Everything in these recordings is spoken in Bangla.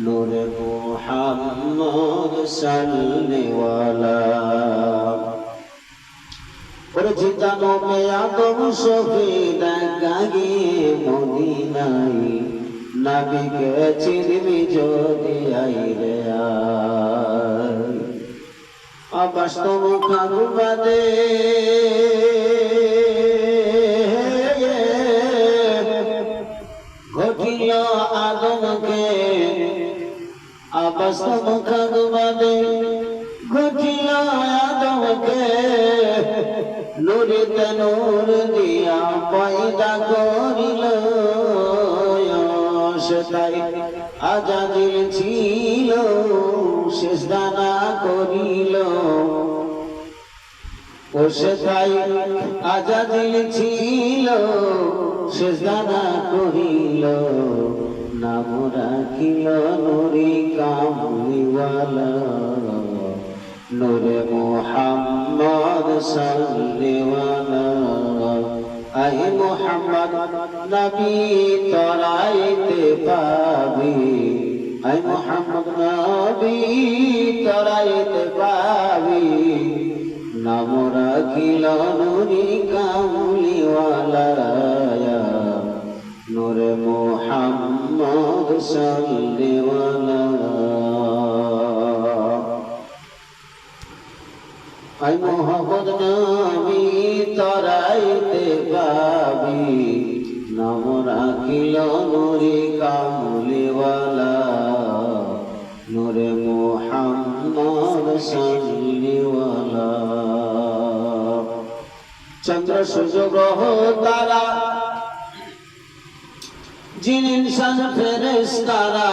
নূরে মুহাম্মদ সাল্লিওয়ালা জিতানো মে আদম শফিদ গাগি মদিনাই নবীকে চিনবি যদি আইরে অবাস্তব কাগুবাদে ঘটিল আদমকে অবাস্তব কাগুবাদে ঘটিল আদমকে নূরিতে নূর দিয়া পয়দা করিল সেটাই আজাদিল ছিল সেজদা না করিল ও সেটাই আজাদিল ছিল সেজদা না করিল নাম রাখিল নূরি কামলিওয়ালা নূরে মুহাম্মদ সাল্লিওয়ালা আই মুহাম্মদ নবী তরাইতে পাবি আই মুহাম্মদ নবী তরাইতে পাবি নাম রাখিল নূরি কামলিওয়ালা নূরে মুহাম্মদ সাল্লিওয়ালা আই মোহাম্মদ নবী তরাইতে পাবি নাম রাখিল নূরি কামলিওয়ালা নূরে মুহাম্মদ সাল্লিওয়ালা চন্দ্র সূর্য গ্রহ তারা জিন ইনসান ফেরেশতারা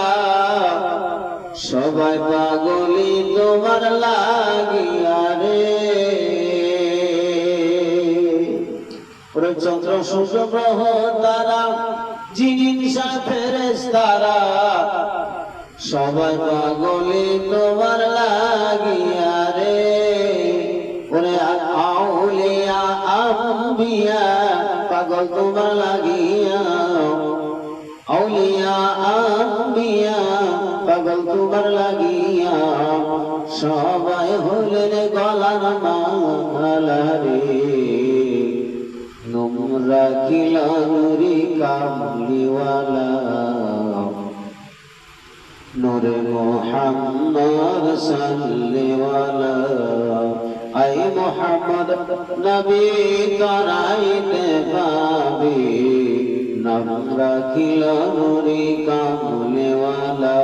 সবাই পাগলি তোমার লাগিয়া রে চন্দ্র সূর্য গ্রহ তারা জিন ইনসান ফেরেশতারা সবাই পাগলি তোমার লাগিয়া রে ওরে আউলিয়া আম্বিয়া পাগল তোমার লাগিয়া আউলিয়া আম্বিয়া পাগল তোমার লাগিয়া সবাই হলেন গলার মালা রে নোমরা কিলা নূরি কামলিওয়ালা নূরে মুহাম্মদ সাল্লিওয়ালা আই মুহাম্মদ নবী তরাইতে পাবি নাম রাখিল নূরি কামলিওয়ালা